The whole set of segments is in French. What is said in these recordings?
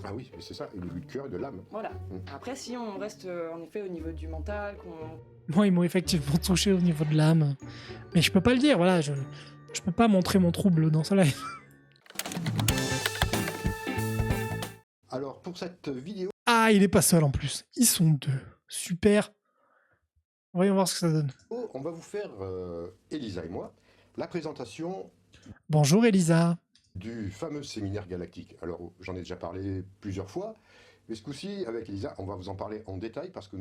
Ah oui, mais c'est ça, et du cœur et de l'âme. Voilà. Après, si on reste en effet au niveau du mental, Moi, ils m'ont effectivement touché au niveau de l'âme. Mais je peux pas le dire, voilà, je peux pas montrer mon trouble dans ce live. Alors, pour cette vidéo, Ah, il est pas seul en plus. Ils sont deux. Super. Voyons voir ce que ça donne. on va vous faire, Elisa et moi, la présentation Bonjour Elisa. du fameux séminaire galactique. Alors, j'en ai déjà parlé plusieurs fois, mais ce coup-ci, avec Elisa, on va vous en parler en détail parce que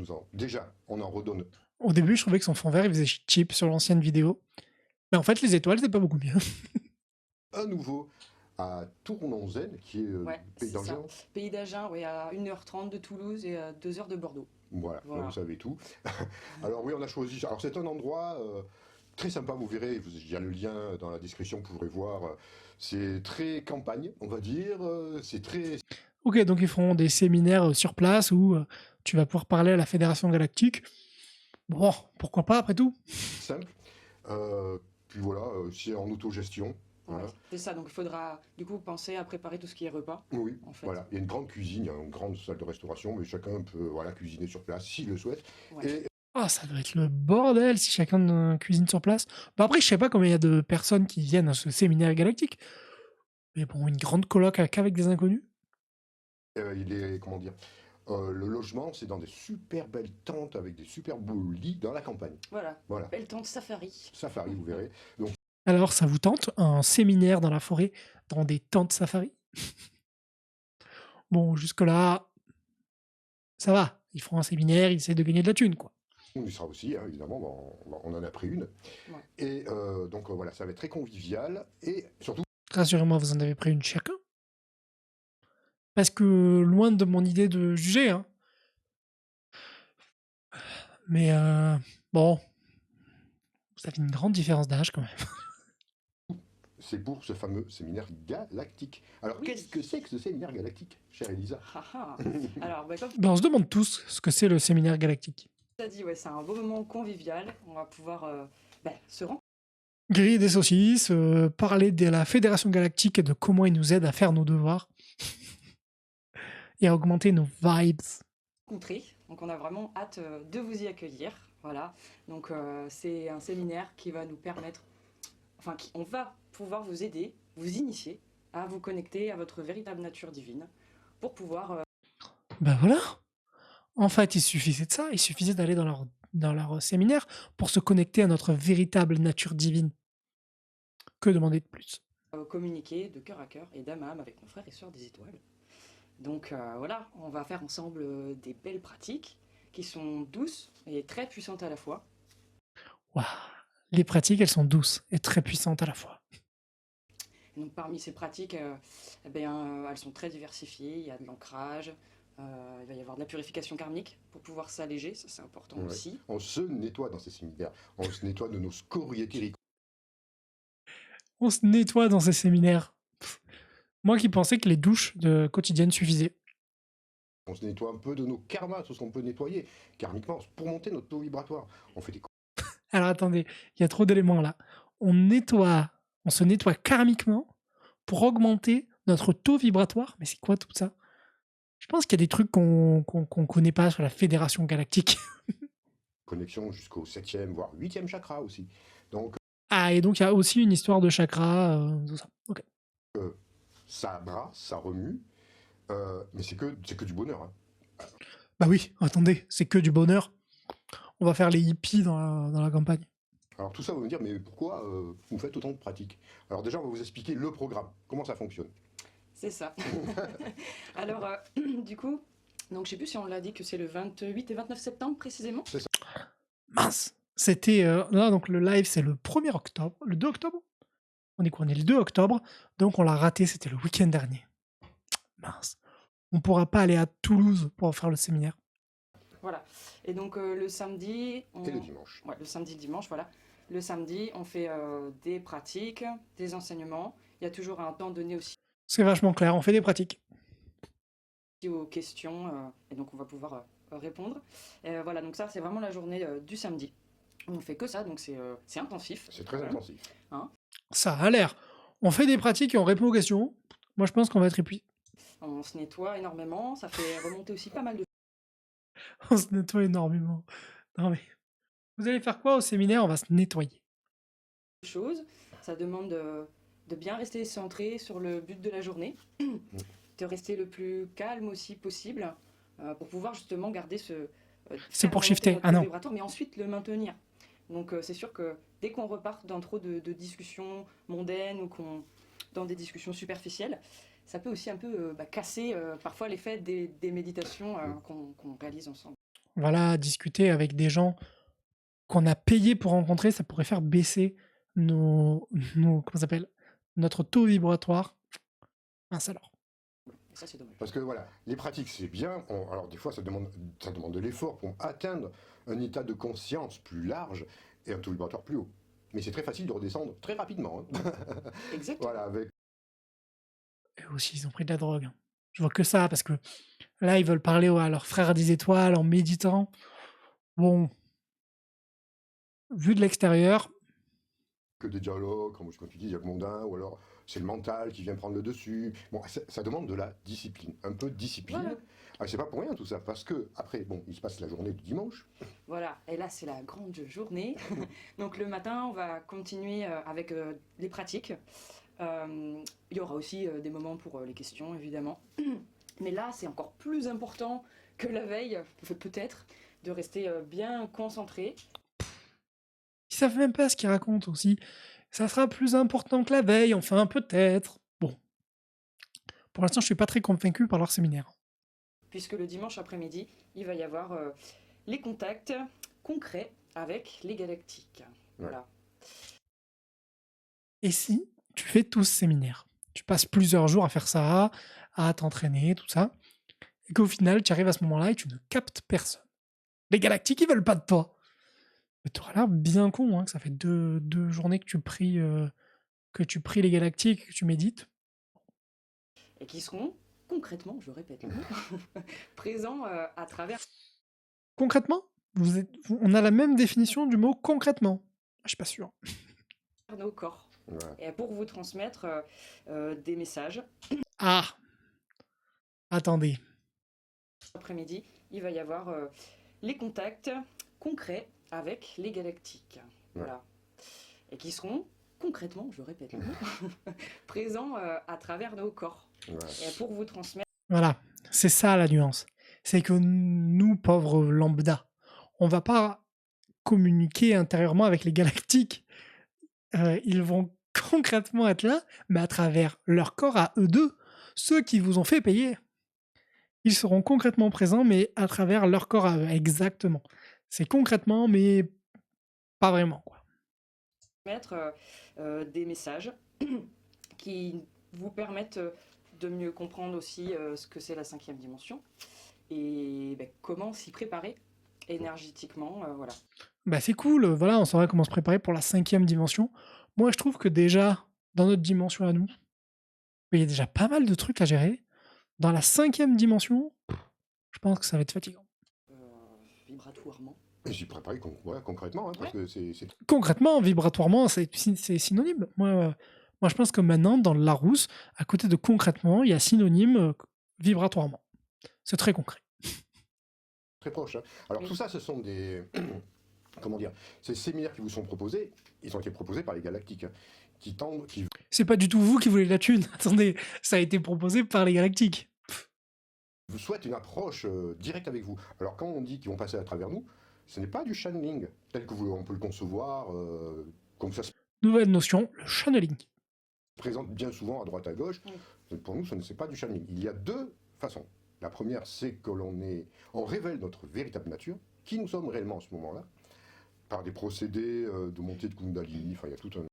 on en redonne Au début, je trouvais que son fond vert, il faisait cheap sur l'ancienne vidéo. Mais en fait, les étoiles, c'est pas beaucoup mieux. un nouveau à Tournon-Zen, qui est ouais, Pays c'est d'Agen. ça. Pays d'Agen, oui, à 1h30 de Toulouse et à 2h de Bordeaux. Voilà, Voilà. vous savez tout. Alors oui, on a choisi... Alors c'est un endroit très sympa, vous verrez, il y a le lien dans la description, vous pourrez voir. C'est très campagne, on va dire. C'est très Ok, donc ils feront des séminaires sur place où tu vas pouvoir parler à la Fédération Galactique. Bon, pourquoi pas après tout. simple. Puis voilà, c'est en autogestion. Voilà. Ouais, c'est ça, donc il faudra du coup penser à préparer tout ce qui est repas. Oui, En fait. voilà. Il y a une grande cuisine, il y a une grande salle de restauration, mais chacun peut cuisiner sur place s'il le souhaite. Ouais. Et Ah, ça doit être le bordel si chacun cuisine sur place. Bah après, je sais pas combien il y a de personnes qui viennent à ce séminaire galactique. Mais bon, une grande coloc qu'avec des inconnus. il est, comment dire, le logement, c'est dans des super belles tentes avec des super beaux lits dans la campagne. Voilà. Voilà. Belle tente safari. Safari, vous verrez. Donc, Alors, ça vous tente un séminaire dans la forêt, dans des tentes safari? Bon, jusque-là, ça va. Ils feront un séminaire, ils essaient de gagner de la thune, quoi. on y sera aussi, hein, évidemment, on en a pris une. Ouais. Et donc voilà, ça va être très convivial et surtout. Rassurez-moi, vous en avez pris une chacun. Parce que loin de mon idée de juger, hein. Mais bon, vous avez une grande différence d'âge quand même. C'est pour ce fameux séminaire galactique. Alors, Oui. qu'est-ce que c'est que ce séminaire galactique, chère Elisa? Alors, comme Ben, on se demande tous ce que c'est le séminaire galactique. tu as dit, ouais, c'est un beau moment convivial. On va pouvoir se rendre. Griller des saucisses, parler de la Fédération Galactique et de comment ils nous aident à faire nos devoirs. Et à augmenter nos vibes. Donc on a vraiment hâte de vous y accueillir. Voilà. Donc c'est un séminaire qui va nous permettre, on va pouvoir vous aider, vous initier à vous connecter à votre véritable nature divine pour pouvoir. Ben voilà. En fait, il suffisait de ça. Il suffisait d'aller dans leur séminaire pour se connecter à notre véritable nature divine. Que demander de plus? Communiquer de cœur à cœur et d'âme à âme avec nos frères et sœurs des étoiles. Donc voilà, on va faire ensemble des belles pratiques qui sont douces et très puissantes à la fois. Waouh. Les pratiques, elles sont douces et très puissantes à la fois. Et donc parmi ces pratiques, elles sont très diversifiées. Il y a de l'ancrage, il va y avoir de la purification karmique pour pouvoir s'alléger, ça c'est important aussi. On se nettoie dans ces séminaires, on se nettoie de nos scories. On se nettoie dans ces séminaires. Moi qui pensais que les douches quotidiennes suffisaient. On se nettoie un peu de nos karmas, tout ce qu'on peut nettoyer karmiquement pour monter notre taux vibratoire. On fait des Alors attendez, il y a trop d'éléments là. On se nettoie karmiquement pour augmenter notre taux vibratoire. Mais c'est quoi tout ça? Je pense qu'il y a des trucs qu'on connaît pas sur la Fédération Galactique. connexions jusqu'au 7e, voire 8e chakra aussi. Donc, Ah, et donc il y a aussi une histoire de chakra, tout ça. Ok. ça brasse, ça remue, mais c'est que du bonheur. Hein. Bah oui, attendez, c'est que du bonheur. On va faire les hippies dans la campagne. Alors tout ça, vous me dire, mais pourquoi vous faites autant de pratiques? Alors déjà, on va vous expliquer le programme, comment ça fonctionne. C'est ça. Alors du coup, donc je sais plus si on l'a dit que c'est le 28 et 29 septembre précisément. C'est ça. Mince. C'était là, donc le live c'est le 1er octobre, le 2 octobre. On est quoi? On est le 2 octobre, donc on l'a raté, c'était le week-end dernier. Mince. On pourra pas aller à Toulouse pour faire le séminaire. Voilà. Et donc le samedi. Et le dimanche. Ouais, le samedi, le dimanche, voilà. Le samedi, on fait des pratiques, des enseignements. Il y a toujours un temps donné aussi C'est vachement clair, on fait des pratiques. aux questions et donc on va pouvoir répondre. Voilà, donc ça c'est vraiment la journée du samedi. On fait que ça, donc c'est intensif. C'est très intensif. Ça a l'air. On fait des pratiques et on répond aux questions. Moi je pense qu'on va être épuisé. On se nettoie énormément, ça fait remonter aussi pas mal de On se nettoie énormément. Non mais, vous allez faire quoi au séminaire? On va se nettoyer. choses. Ça demande de bien rester centré sur le but de la journée, de rester le plus calme aussi possible pour pouvoir justement garder C'est faire pour remonter shifter. notre Ah taux non. vibratoire, mais ensuite le maintenir. Donc c'est sûr que dès qu'on repart dans trop de discussions mondaines ou dans des discussions superficielles, ça peut aussi un peu casser parfois l'effet des méditations qu'on réalise ensemble. Voilà, discuter avec des gens qu'on a payé pour rencontrer, ça pourrait faire baisser comment ça s'appelle? Notre taux vibratoire. Mince alors. Et ça, c'est dommage. Parce que voilà, les pratiques c'est bien, alors des fois ça demande de l'effort pour atteindre un état de conscience plus large et un taux vibratoire plus haut. Mais c'est très facile de redescendre très rapidement. Hein. Exactement. Voilà, avec Eux aussi, ils ont pris de la drogue, hein. Je vois que ça, parce que là, ils veulent parler à leurs frères des étoiles en méditant. Bon, vu de l'extérieur, que des dialogues, comme tu dis, Jacques Mondin, ou alors c'est le mental qui vient prendre le dessus. Bon, ça demande de la discipline, un peu de discipline. Voilà. Ah, c'est pas pour rien tout ça, parce que après, bon, il se passe la journée du dimanche. Voilà, et là c'est la grande journée. Donc le matin, on va continuer avec les pratiques. Il y aura aussi des moments pour les questions, évidemment. Mais là, c'est encore plus important que la veille, peut-être, de rester bien concentré. ils savent même pas ce qu'ils racontent aussi. Ça sera plus important que la veille, enfin peut-être. Bon. Pour l'instant, je suis pas très convaincu par leur séminaire. Puisque le dimanche après-midi, il va y avoir les contacts concrets avec les galactiques. Voilà. Et si tu fais tout ce séminaire, tu passes plusieurs jours à faire ça, à t'entraîner, tout ça, et qu'au final, tu arrives à ce moment-là et tu ne captes personne. Les galactiques, ils veulent pas de toi. Mais tu auras l'air bien con, hein, que ça fait deux journées que tu pries les galactiques, que tu médites. Et qui seront concrètement, je répète le mot, présents à travers Concrètement, on a la même définition du mot concrètement. Je suis pas sûr. nos corps. Voilà. Et pour vous transmettre des messages. Ah, attendez. Après-midi, il va y avoir les contacts concrets avec les galactiques. Voilà. Et qui seront concrètement, je répète le mot, présents à travers nos corps. Ouais. Et pour vous transmettre. Voilà, c'est ça la nuance. C'est que nous, pauvres lambda, on va pas communiquer intérieurement avec les galactiques. Ils vont concrètement être là, mais à travers leur corps à eux deux, ceux qui vous ont fait payer. Ils seront concrètement présents, mais à travers leur corps à eux. Exactement. C'est concrètement, mais pas vraiment, quoi. Mettre des messages qui vous permettent de mieux comprendre aussi ce que c'est la 5e dimension et comment s'y préparer énergétiquement. Voilà. Bah c'est cool, voilà, on saura comment se préparer pour la 5e dimension. Moi, je trouve que déjà, dans notre dimension à nous, il y a déjà pas mal de trucs à gérer. Dans la 5e dimension, je pense que ça va être fatigant. Vibratoirement. Et j'y préparais concrètement, hein, parce que c'est Concrètement, vibratoirement, c'est synonyme. Moi, je pense que maintenant, dans le Larousse, à côté de concrètement, il y a synonyme vibratoirement. C'est très concret. très proche. Hein. Alors Oui. tout ça, ce sont des... comment dire, ces séminaires qui vous sont proposés, ils ont été proposés par les galactiques, hein, qui C'est pas du tout vous qui voulez la thune. Attendez, ça a été proposé par les galactiques. vous souhaitent une approche directe avec vous. Alors quand on dit qu'ils vont passer à travers nous, ce n'est pas du channeling, tel que on peut le concevoir, comme ça se Nouvelle notion, le channeling. présente bien souvent à droite à gauche. Pour nous, ce n'est pas du channeling. Il y a deux façons. La première, c'est que on révèle notre véritable nature, qui nous sommes réellement à ce moment-là, par des procédés de montée de Kundalini, enfin il y a tout un...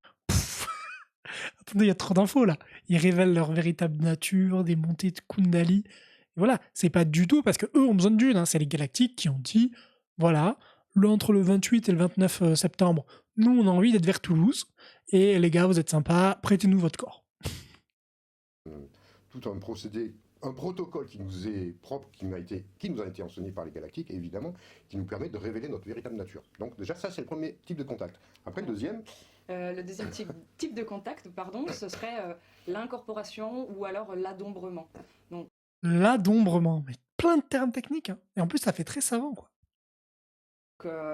Attendez, il y a trop d'infos là. Ils révèlent leur véritable nature, des montées de Kundali. Et voilà, c'est pas du tout parce que eux ont besoin de d'une. Hein. C'est les galactiques qui ont dit voilà, entre le 28 et le 29 septembre, nous on a envie d'être vers Toulouse. Et les gars, vous êtes sympas, prêtez-nous votre corps. Tout un procédé, un protocole qui nous est propre, qui nous a été enseigné par les galactiques, et évidemment, qui nous permet de révéler notre véritable nature. Donc déjà, ça, c'est le premier type de contact. Après, le deuxième... Le deuxième type de contact, ce serait l'incorporation ou alors l'adombrement. Donc, L'adombrement, mais plein de termes techniques, hein. Et en plus, ça fait très savant, quoi.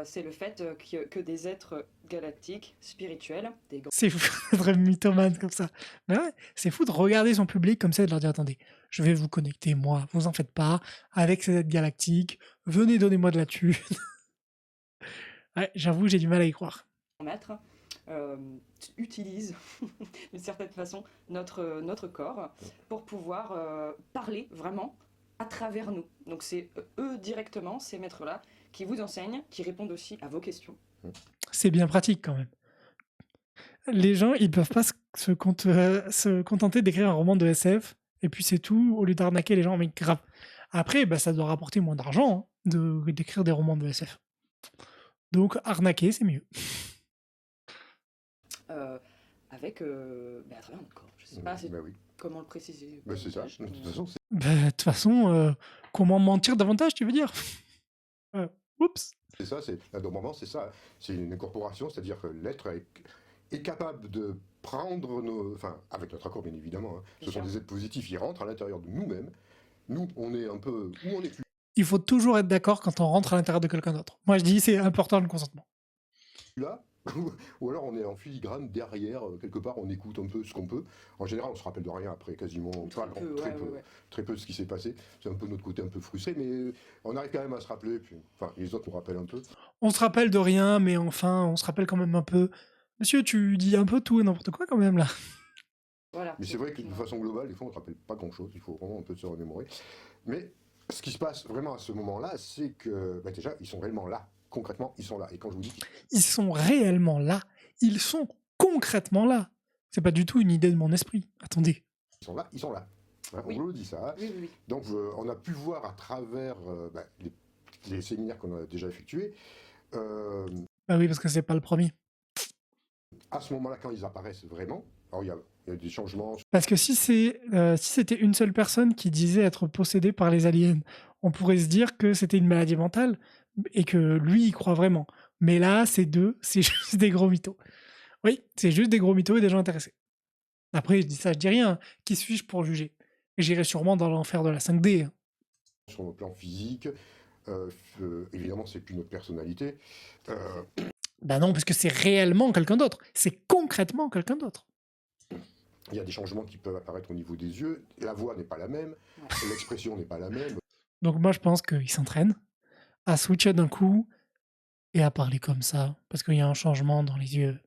C'est le fait que des êtres galactiques, spirituels, des C'est fou d'être mythomane comme ça. Mais ouais, c'est fou de regarder son public comme ça et de leur dire attendez, je vais vous connecter, moi, vous en faites pas, avec ces êtres galactiques, venez, donnez-moi de la thune. Ouais, j'avoue, j'ai du mal à y croire. maîtres euh, utilisent d'une certaine façon notre corps pour pouvoir parler vraiment à travers nous. Donc c'est eux directement, ces maîtres-là, qui vous enseignent, qui répondent aussi à vos questions. C'est bien pratique quand même. Les gens, ils peuvent pas se contenter d'écrire un roman de SF, et puis c'est tout, au lieu d'arnaquer les gens, mais grave. Après, bah, ça doit rapporter moins d'argent hein, d'écrire des romans de SF. Donc arnaquer, c'est mieux. Avec à travers notre corps. Je sais pas Oui. comment le préciser. C'est ça. De toute façon, De toute façon, comment mentir davantage, tu veux dire Oups. c'est ça, l'adombrement, c'est ça. C'est une incorporation, c'est-à-dire que l'être est capable de prendre enfin, avec notre accord bien évidemment, hein. Ce sont des êtres positifs, ils rentrent à l'intérieur de nous-mêmes. Nous, on est un peu où on est plus Il faut toujours être d'accord quand on rentre à l'intérieur de quelqu'un d'autre. Moi, je dis c'est important le consentement. là, ou alors on est en filigrane derrière, quelque part, on écoute un peu ce qu'on peut. En général, on se rappelle de rien après, quasiment très peu de ce qui s'est passé. C'est un peu notre côté un peu frustré, mais on arrive quand même à se rappeler. Puis, enfin, les autres nous rappellent un peu. On se rappelle de rien, mais enfin, on se rappelle quand même un peu. Monsieur, tu dis un peu tout et n'importe quoi quand même là. Voilà, mais c'est vrai que de façon globale, des fois, on ne se rappelle pas grand-chose. Il faut vraiment un peu se remémorer. Mais ce qui se passe vraiment à ce moment-là, c'est que déjà, ils sont réellement là. Concrètement, ils sont là. Et quand je vous dis ils sont réellement là, ils sont concrètement là. C'est pas du tout une idée de mon esprit. Attendez. Ils sont là. Hein, oui. On vous le dit ça. Oui. Donc, on a pu voir à travers les séminaires qu'on a déjà effectués. Bah oui, parce que c'est pas le premier. À ce moment-là, quand ils apparaissent vraiment, alors il y a des changements. Parce que si c'était une seule personne qui disait être possédée par les aliens, on pourrait se dire que c'était une maladie mentale et que lui, il croit vraiment. Mais là, c'est deux, c'est juste des gros mythos. Oui, c'est juste des gros mythos et des gens intéressés. Après, je dis ça, je dis rien. Qui suis-je pour juger? J'irai sûrement dans l'enfer de la 5D. Sur le plan physique, évidemment, c'est plus notre personnalité. Bah non, parce que c'est réellement quelqu'un d'autre. C'est concrètement quelqu'un d'autre. Il y a des changements qui peuvent apparaître au niveau des yeux. La voix n'est pas la même, l'expression n'est pas la même. Donc moi, je pense qu'il s'entraîne à switcher d'un coup et à parler comme ça, parce qu'il y a un changement dans les yeux.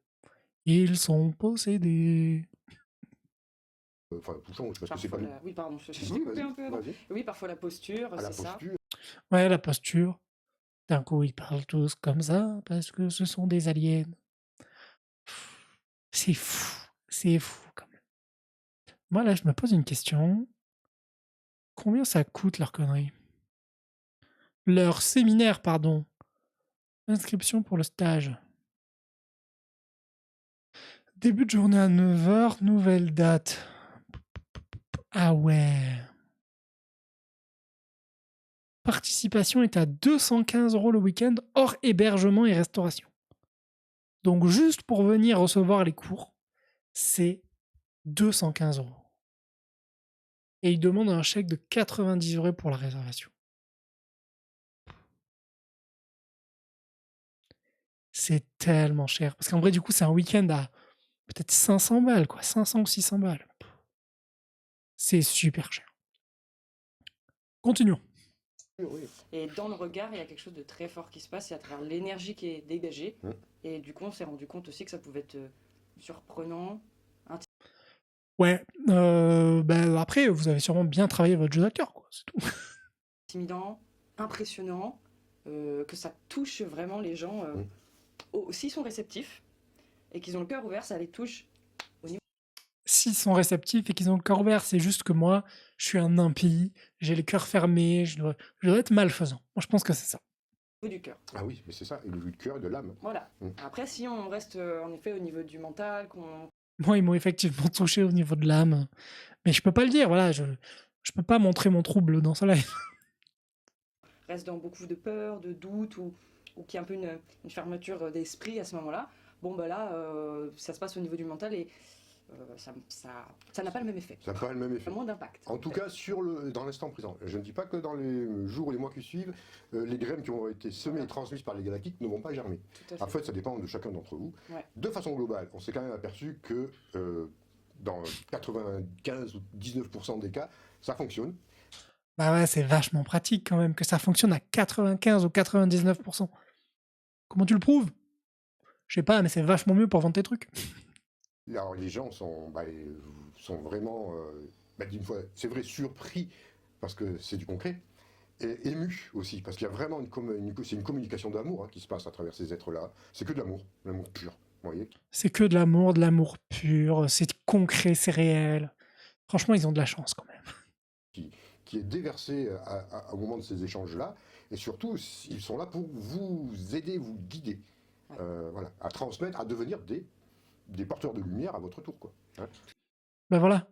Ils sont possédés. Enfin, touchons, parce que c'est pas... Oui, pardon, je suis coupé un peu. Oui, parfois la posture, c'est ça. Ouais, la posture. D'un coup, ils parlent tous comme ça, parce que ce sont des aliens. C'est fou quand même. Moi, là, je me pose une question. Combien ça coûte leur connerie? Leur séminaire, pardon. Inscription pour le stage. Début de journée à 9h, nouvelle date. Ah ouais. Participation est à 215 € le week-end, hors hébergement et restauration. Donc juste pour venir recevoir les cours, c'est 215 €. Et ils demandent un chèque de 90 € pour la réservation. C'est tellement cher. Parce qu'en vrai, du coup, c'est un week-end à peut-être 500 balles, quoi. 500 ou 600 balles. C'est super cher. Continuons. Et dans le regard, il y a quelque chose de très fort qui se passe, c'est à travers l'énergie qui est dégagée. Et du coup, on s'est rendu compte aussi que ça pouvait être surprenant. Ouais. Après, vous avez sûrement bien travaillé votre jeu d'acteur, quoi. C'est tout. Intimidant, impressionnant, que ça touche vraiment les gens. S'ils sont réceptifs et qu'ils ont le cœur ouvert, ça les touche. S'ils sont réceptifs et qu'ils ont le cœur ouvert, c'est juste que moi, je suis un impie, j'ai le cœur fermé, je dois être malfaisant. Moi, je pense que c'est ça. Du cœur. Ah oui, mais c'est ça, le cœur et de l'âme. Voilà. Après, si on reste en effet au niveau du mental, Moi, ils m'ont effectivement touché au niveau de l'âme. Mais je peux pas le dire, voilà, je peux pas montrer mon trouble dans ce live. Reste dans beaucoup de peur, de doute, ou qu'il y a un peu une fermeture d'esprit à ce moment-là. Bon, bah là, ça se passe au niveau du mental et ça n'a pas le même effet. Ça n'a pas le même effet. Moins d'impact. En tout cas, dans l'instant présent. Je ne dis pas que dans les jours ou les mois qui suivent, les graines qui ont été semées et transmises par les galactiques ne vont pas germer. Tout à fait. En fait, ça dépend de chacun d'entre vous. Ouais. De façon globale, on s'est quand même aperçu que dans 95 ou 19% des cas, ça fonctionne. Bah ouais, c'est vachement pratique quand même que ça fonctionne à 95 ou 99%. Comment tu le prouves? Je sais pas, mais c'est vachement mieux pour vendre tes trucs. Alors les gens sont vraiment, d'une fois, c'est vrai, surpris parce que c'est du concret, et émus aussi, parce qu'il y a vraiment c'est une communication d'amour qui se passe à travers ces êtres-là. C'est que de l'amour pur, vous voyez. C'est que de l'amour pur, c'est concret, c'est réel. Franchement, ils ont de la chance quand même. Qui est déversé au moment de ces échanges-là, et surtout, ils sont là pour vous aider, vous guider, voilà, à transmettre, à devenir des porteurs de lumière à votre tour, quoi. Hein. Ben voilà.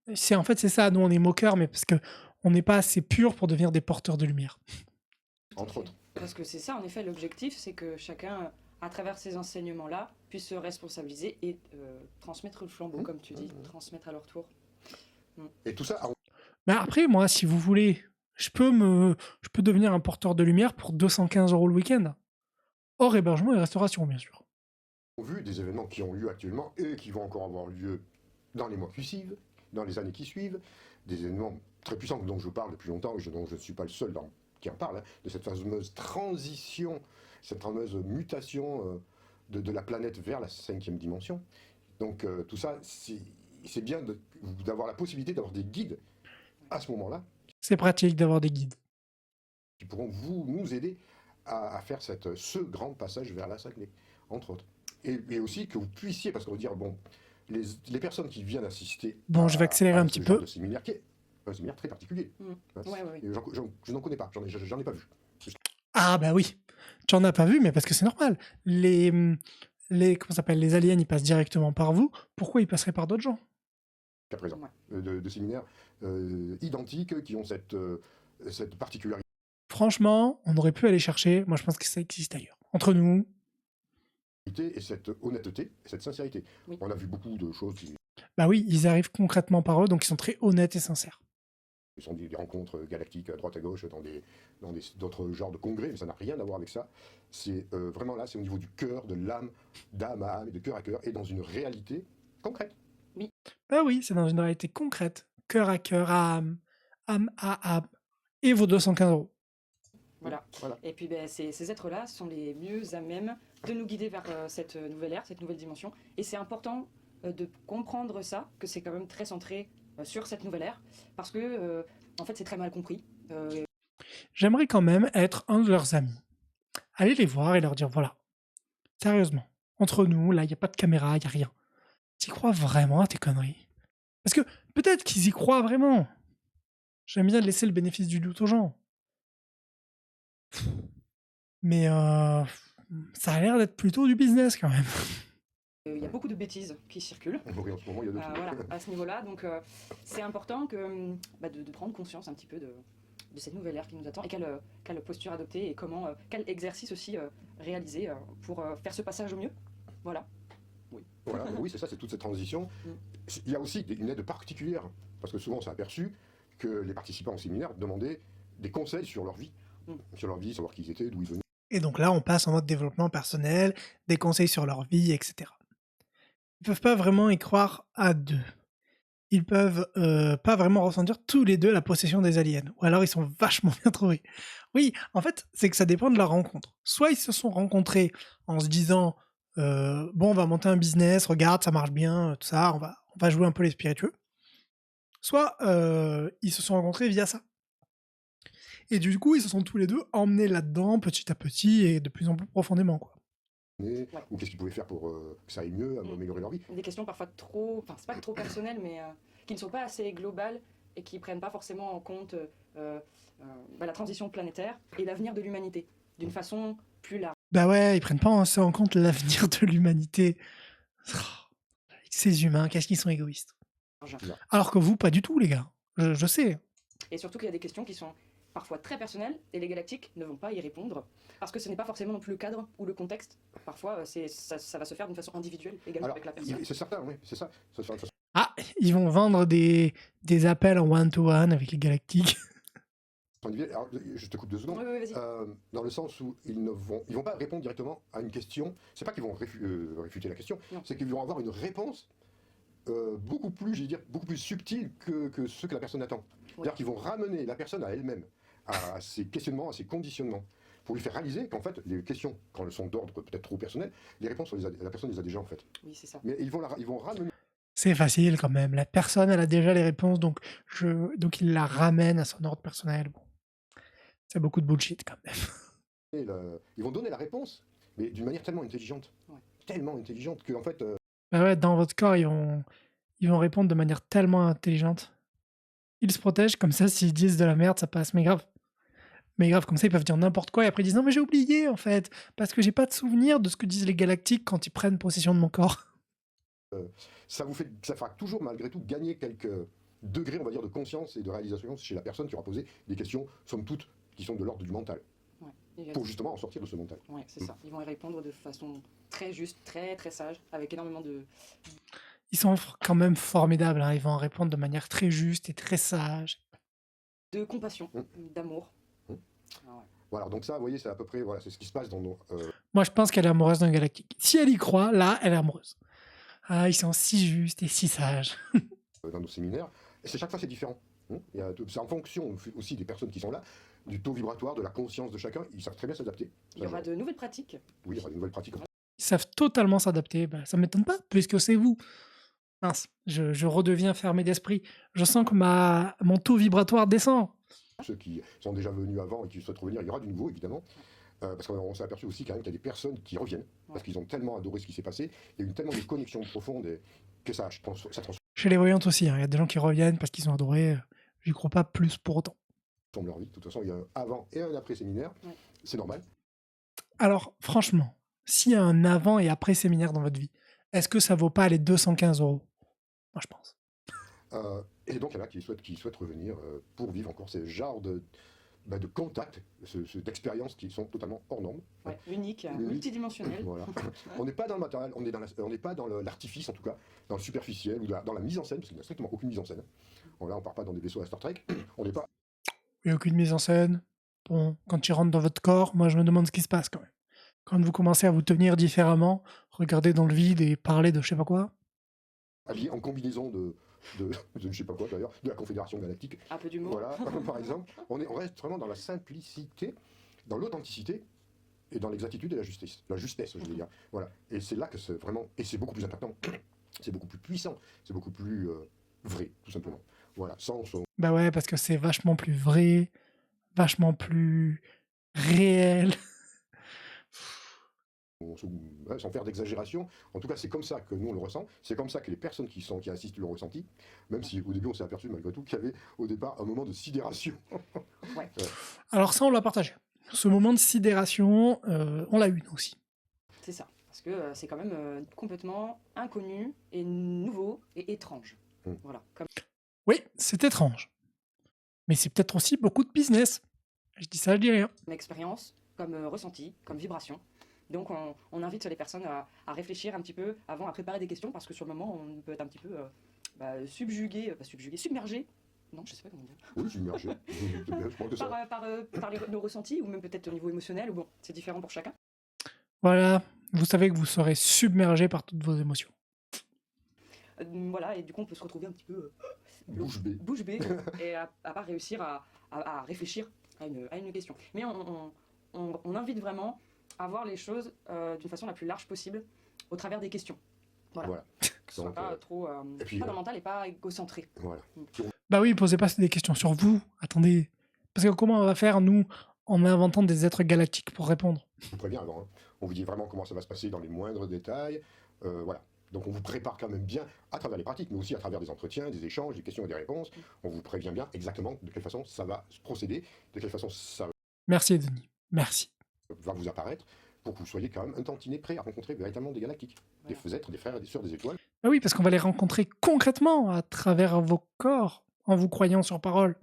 En fait, c'est ça. Nous, on est moqueurs, mais parce que on n'est pas assez pur pour devenir des porteurs de lumière. Entre autres. Parce que c'est ça, en effet, l'objectif, c'est que chacun, à travers ces enseignements-là, puisse se responsabiliser et transmettre le flambeau, comme tu dis, transmettre à leur tour. Et tout ça, Mais après, moi, si vous voulez, je peux devenir un porteur de lumière pour 215 € le week-end. Hors hébergement et restauration, bien sûr. on a vu des événements qui ont lieu actuellement et qui vont encore avoir lieu dans les mois qui suivent, dans les années qui suivent, des événements très puissants dont je parle depuis longtemps et dont je ne suis pas le seul qui en parle, de cette fameuse transition, cette fameuse mutation de la planète vers la 5e dimension. Donc tout ça, c'est bien d'avoir la possibilité d'avoir des guides à ce moment-là. C'est pratique d'avoir des guides. Qui pourront nous aider à faire ce grand passage vers la 5D, entre autres. Et aussi que vous puissiez, parce qu'on va dire, bon, les personnes qui viennent assister. Bon, je vais accélérer un petit peu. De séminaire, qui est un séminaire très particulier. Ouais. Je n'en connais pas, j'en ai pas vu. Ah bah oui, tu n'en as pas vu, mais parce que c'est normal. Comment ça s'appelle, les aliens, ils passent directement par vous. Pourquoi ils passeraient par d'autres gens? Qu'à présent, de séminaires identiques qui ont cette particularité. Franchement, on aurait pu aller chercher. Moi, je pense que ça existe ailleurs. Entre nous. Et cette honnêteté, et cette sincérité. Oui. On a vu beaucoup de choses qui Bah oui, ils arrivent concrètement par eux, donc ils sont très honnêtes et sincères. sont des rencontres galactiques à droite à gauche dans d'autres genres de congrès, mais ça n'a rien à voir avec ça. C'est vraiment là, c'est au niveau du cœur, de l'âme, d'âme à âme, et de cœur à cœur, et dans une réalité concrète. Bah oui, c'est dans une réalité concrète. Cœur à cœur, âme à âme. Et vos 215 €. Voilà. Et puis ces êtres-là sont les mieux à même de nous guider vers cette nouvelle ère, cette nouvelle dimension. Et c'est important de comprendre ça, que c'est quand même très centré sur cette nouvelle ère, parce que en fait c'est très mal compris. J'aimerais quand même être un de leurs amis. Aller les voir et leur dire, voilà, sérieusement, entre nous, là, il n'y a pas de caméra, il n'y a rien. Tu crois vraiment à tes conneries? Parce que peut-être qu'ils y croient vraiment. J'aime bien laisser le bénéfice du doute aux gens. Mais ça a l'air d'être plutôt du business quand même. Il y a beaucoup de bêtises qui circulent. Oui, en ce moment, il y a d'autres Voilà, à ce niveau-là. Donc c'est important de prendre conscience un petit peu de cette nouvelle ère qui nous attend et quelle posture adopter et quel exercice aussi réaliser pour faire ce passage au mieux. Voilà. Voilà, oui, c'est ça, c'est toute cette transition. Il y a aussi une aide particulière, parce que souvent on s'est aperçu que les participants au séminaire demandaient des conseils sur leur vie, savoir qui ils étaient, d'où ils venaient. Et donc là, on passe en mode développement personnel, des conseils sur leur vie, etc. Ils peuvent pas vraiment y croire à deux. Ils peuvent pas vraiment ressentir tous les deux la possession des aliens. Ou alors ils sont vachement bien trouvés. Oui, en fait, c'est que ça dépend de la rencontre. Soit ils se sont rencontrés en se disant bon, on va monter un business, regarde, ça marche bien, tout ça, on va jouer un peu les spiritueux. Soit ils se sont rencontrés via ça. Et du coup, ils se sont tous les deux emmenés là-dedans, petit à petit, et de plus en plus profondément, quoi. Ou qu'est-ce qu'ils pouvaient faire pour que ça aille mieux, améliorer leur vie. Des questions parfois c'est pas trop personnelles, mais qui ne sont pas assez globales et qui prennent pas forcément en compte la transition planétaire et l'avenir de l'humanité d'une façon plus large. Bah ouais, ils prennent pas assez en compte l'avenir de l'humanité. Ces humains, qu'est-ce qu'ils sont égoïstes. Alors que vous, pas du tout, les gars. Je sais. Et surtout qu'il y a des questions qui sont parfois très personnelles, et les galactiques ne vont pas y répondre, parce que ce n'est pas forcément non plus le cadre ou le contexte. Parfois, ça va se faire d'une façon individuelle également Alors, avec la personne. c'est certain, oui, c'est ça. Ah, ils vont vendre des appels en one-to-one avec les galactiques. Alors, je te coupe 2 secondes. Oui, vas-y. Dans le sens où ils vont pas répondre directement à une question. C'est pas qu'ils vont réfuter la question, Non. c'est qu'ils vont avoir une réponse beaucoup plus subtile que ce que la personne attend. C'est-à-dire qu'ils vont ramener la personne à elle-même, à ses questionnements, à ses conditionnements, pour lui faire réaliser qu'en fait, les questions, quand elles sont d'ordre peut-être trop personnel, les réponses, la personne les a déjà en fait. Oui, c'est ça. Mais ils vont ramener C'est facile quand même. La personne, elle a déjà les réponses, donc il la ramène à son ordre personnel. Bon, c'est beaucoup de bullshit quand même. ils vont donner la réponse, mais d'une manière tellement intelligente. Ouais. Tellement intelligente qu'en fait, Bah ouais, dans votre corps, ils vont répondre de manière tellement intelligente. Ils se protègent, comme ça, s'ils disent de la merde, ça passe. Mais grave. Mais grave, comme ça, ils peuvent dire n'importe quoi et après ils disent non, mais j'ai oublié en fait, parce que j'ai pas de souvenir de ce que disent les galactiques quand ils prennent possession de mon corps. ça fera toujours malgré tout gagner quelques degrés, on va dire, de conscience et de réalisation chez la personne qui aura posé des questions, somme toute, qui sont de l'ordre du mental, Ouais, pour justement en sortir de ce mental. ouais, c'est ça. Ils vont y répondre de façon très juste, très très sage, avec énormément de... Ils sont quand même formidables, hein. Ils vont en répondre de manière très juste et très sage. de compassion, d'amour. Mm. Ah ouais. Voilà, donc ça, vous voyez, c'est à peu près, voilà, c'est ce qui se passe dans nos... Moi, je pense qu'elle est amoureuse d'un galactique. Si elle y croit, là, elle est amoureuse. Ah, ils sont si justes et si sages. dans nos séminaires. Et chaque fois, c'est différent. C'est en fonction aussi des personnes qui sont là, du taux vibratoire, de la conscience de chacun. Ils savent très bien s'adapter. Il y aura de nouvelles pratiques. Oui, il y aura de nouvelles pratiques. Ils savent totalement s'adapter. Bah, ça ne m'étonne pas, puisque c'est vous. Mince, je redeviens fermé d'esprit. Je sens que mon taux vibratoire descend. Ceux qui sont déjà venus avant et qui souhaitent revenir, il y aura du nouveau, évidemment. Parce qu'on s'est aperçu aussi quand même qu'il y a des personnes qui reviennent, parce qu'ils ont tellement adoré ce qui s'est passé, il y a eu tellement de connexions profondes que ça transforme Chez les voyantes aussi, hein. Il y a des gens qui reviennent parce qu'ils ont adoré. J'y crois pas plus pour autant. leur vie. De toute façon, il y a un avant et un après séminaire. Ouais. C'est normal. Alors, franchement, s'il y a un avant et après séminaire dans votre vie, est-ce que ça vaut pas les 215 €? Moi, je pense. Et donc, il y en a qui souhaitent revenir pour vivre encore ces genres de contacts, d'expériences qui sont totalement hors normes. Ouais, unique, multidimensionnel. Voilà. On n'est pas dans le matériel, on n'est pas dans l'artifice, en tout cas, dans le superficiel ou dans la mise en scène, parce qu'il n'y a strictement aucune mise en scène. Bon, là, on ne part pas dans des vaisseaux à Star Trek. On n'est pas. Il n'y a aucune mise en scène. Bon, quand il rentre dans votre corps, moi, je me demande ce qui se passe quand même. Quand vous commencez à vous tenir différemment, regarder dans le vide et parler de je sais pas quoi. Habillé en combinaison de je ne sais pas quoi d'ailleurs, de la Confédération Galactique. Un peu d'humour. Voilà, par exemple. On reste vraiment dans la simplicité, dans l'authenticité et dans l'exactitude et la justesse, je veux dire. Voilà. Et c'est là que c'est vraiment, et c'est beaucoup plus impactant, c'est beaucoup plus puissant, c'est beaucoup plus vrai, tout simplement. Voilà, Bah ouais, parce que c'est vachement plus vrai, vachement plus réel. sans faire d'exagération. En tout cas, c'est comme ça que nous on le ressent. C'est comme ça que les personnes qui assistent l'ont ressenti. Même si au début on s'est aperçu malgré tout qu'il y avait au départ un moment de sidération. Ouais. Alors ça, on l'a partagé. Ce moment de sidération, on l'a eu nous aussi. C'est ça. Parce que c'est quand même complètement inconnu et nouveau et étrange. Voilà. Oui, c'est étrange. Mais c'est peut-être aussi beaucoup de business. Je dis ça, je dis rien. Comme expérience, comme ressenti, comme vibration. Donc on invite les personnes à réfléchir un petit peu avant, à préparer des questions, parce que sur le moment, on peut être un petit peu submergé. Non, je sais pas comment dire. Oui, submergé. par nos ressentis, ou même peut-être au niveau émotionnel, ou bon, c'est différent pour chacun. Voilà, vous savez que vous serez submergé par toutes vos émotions. Voilà, et du coup, on peut se retrouver un petit peu bouche bée et à pas réussir à réfléchir à une question. Mais on invite vraiment à voir les choses d'une façon la plus large possible au travers des questions. Voilà. Que ce soit pas trop pas dans le mental et pas égocentré. Voilà. Bah oui, posez pas des questions sur vous. Attendez. Parce que comment on va faire, nous, en inventant des êtres galactiques pour répondre? Je vous préviens avant. On vous dit vraiment comment ça va se passer dans les moindres détails. Voilà. Donc on vous prépare quand même bien à travers les pratiques, mais aussi à travers des entretiens, des échanges, des questions et des réponses. On vous prévient bien exactement de quelle façon ça va se procéder, de quelle façon ça Merci Denis, merci. Va vous apparaître, pour que vous soyez quand même un tantinet prêt à rencontrer véritablement des galactiques, voilà. Des êtres, des frères et des sœurs des étoiles. Ah oui, parce qu'on va les rencontrer concrètement à travers vos corps, en vous croyant sur parole.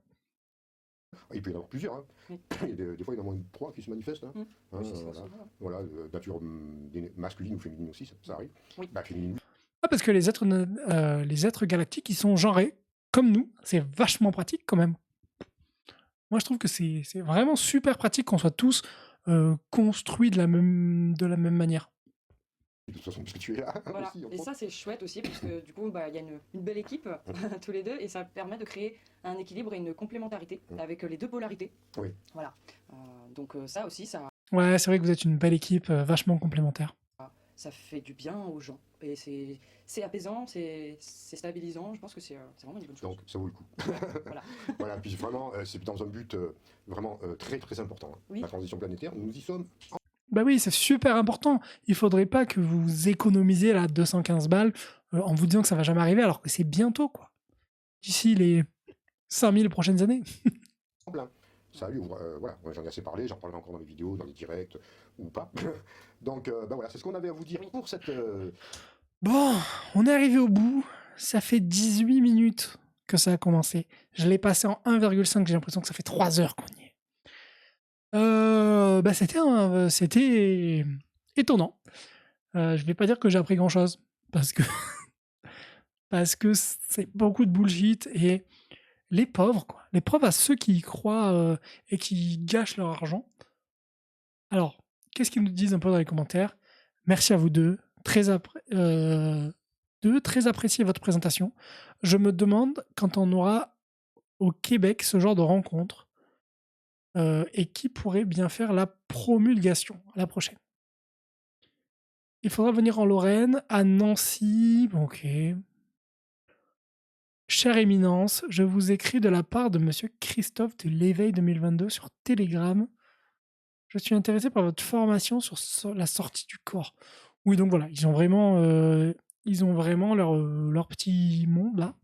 Il peut y en avoir plusieurs. Hein. Oui. Il y a des fois, il y en a moins de 3 qui se manifestent. Hein. Mm. Hein, Oui, c'est ça, voilà, c'est vrai. voilà, nature masculine ou féminine aussi, ça arrive. Oui. Bah, féminine, Ah, parce que les êtres galactiques, ils sont genrés, comme nous. C'est vachement pratique quand même. Moi, je trouve que c'est vraiment super pratique qu'on soit tous construits de la même manière. de toute façon, puisque tu es là Voilà. aussi. Et ça, c'est chouette aussi, parce que du coup, bah, il y a une belle équipe, tous les deux, et ça permet de créer un équilibre et une complémentarité avec les deux polarités. Oui. Voilà. Donc ça aussi, ça Ouais, c'est vrai que vous êtes une belle équipe, vachement complémentaire. fait du bien aux gens. Et c'est apaisant, c'est stabilisant. Je pense que c'est vraiment une bonne chose. Donc, ça vaut le coup. Voilà. Voilà, puis vraiment, c'est dans un but vraiment très très important. Hein. Oui. La transition planétaire, nous y sommes. Bah oui, c'est super important. Il faudrait pas que vous économisiez là 215 balles en vous disant que ça va jamais arriver, alors que c'est bientôt, quoi. D'ici les 5000 prochaines années. En plein. Ça, lui, voilà, j'en ai assez parlé, j'en parlerai encore dans les vidéos, dans les directs, ou pas. Donc, bah voilà, c'est ce qu'on avait à vous dire pour cette... Bon, on est arrivé au bout. Ça fait 18 minutes que ça a commencé. Je l'ai passé en 1,5, j'ai l'impression que ça fait 3 heures qu'on y est. Bah c'était étonnant. Je vais pas dire que j'ai appris grand-chose, parce que parce que c'est beaucoup de bullshit et les pauvres, quoi. Les pauvres à ceux qui y croient et qui gâchent leur argent. Alors, qu'est-ce qu'ils nous disent un peu dans les commentaires? Merci à vous deux. Très apprécié votre présentation. Je me demande quand on aura au Québec ce genre de rencontre et qui pourrait bien faire la promulgation à la prochaine. Il faudra venir en Lorraine, à Nancy. Ok. Chère éminence, je vous écris de la part de monsieur Christophe de l'Éveil 2022 sur Telegram. Je suis intéressé par votre formation sur la sortie du corps. Oui, donc voilà, ils ont vraiment leur petit monde là.